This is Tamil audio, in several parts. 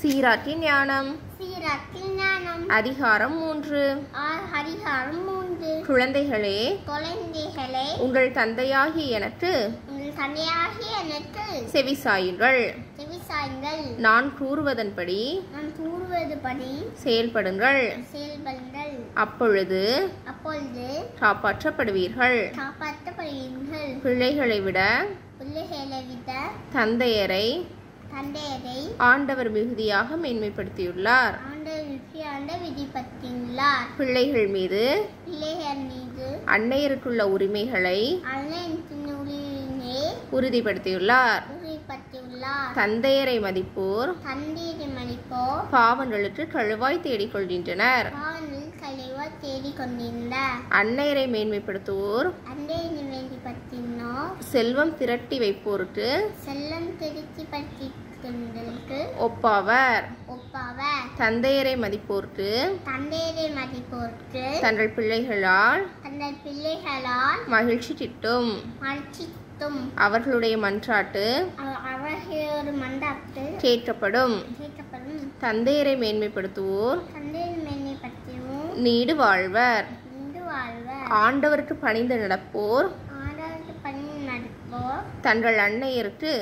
சீராக்கின் ஞானம். சீராக்கின் ஞானம். அதிகாரம் 3. அதிகாரம் 3. குழந்தைகளே, குழந்தைகளே, உங்கள் தந்தையாகி எனக்கு செவிசாயுங்கள். நான் கூறுவதன்படி செயல்படுங்கள். அப்பொழுது காப்பாற்றப்படுவீர்கள். பிள்ளைகளை விட தந்தையரை ஆண்டவர் மிகுதியாக மேன்மைப்படுத்தியுள்ளார். பிள்ளைகள் மீது அன்னையருக்குள்ள உரிமைகளை உறுதிப்படுத்தியுள்ளார். தந்தையரை மதிப்போர் பாவங்களுக்கு கழுவாய் தேடிக்கொள்கின்றனர். அன்னையரை மேன்மைப்படுத்துவோர் செல்வம் திரட்டி வைப்போருக்கு ஒப்பாவர். தந்தையரை மதிப்போர்க்கு தங்கள் பிள்ளைகளால் மகிழ்ச்சி கிட்டும். அவர்களுடைய மன்றாட்டு கேட்கப்படும். தந்தையரை மேன்மைப்படுத்துவோர் நீடு வாழ்வர். ஆண்டவருக்கு பணிந்து நடப்போர் தங்கள் அன்னையருக்கு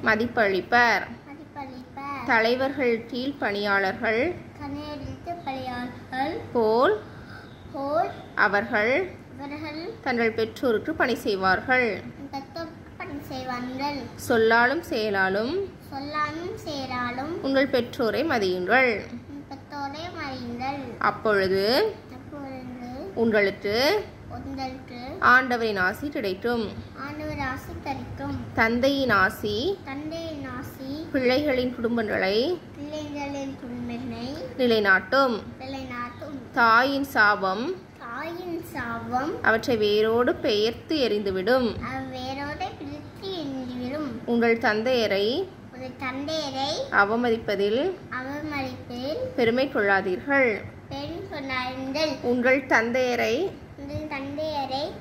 மதிப்பளிப்பர். தலைவர்கள் கீழ் பணியாளர்கள் போல் அவர்கள் தங்கள் பெற்றோருக்கு பணி செய்வார்கள். சொல்லாலும் செயலாலும் உங்கள் பெற்றோரை மதியுங்கள். அப்பொழுது உங்களுக்கு ஆண்டவரின் ஆசி கிடைக்கும். தந்தையின் ஆசி பிள்ளைகளின் குடும்பங்களை நிலைநாட்டும். தாயின் சாபம் அவற்றை வேரோடு பெயர்த்து எறிந்துவிடும். உங்கள் தந்தையரை அவமதிப்பதில் பெருமை கொள்ளாதீர்கள். உங்கள் தந்தையரை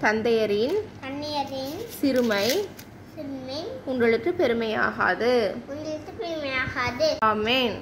தந்தையரின் சிறுமை உங்களுக்கு பெருமையாகாது. ஆமென்.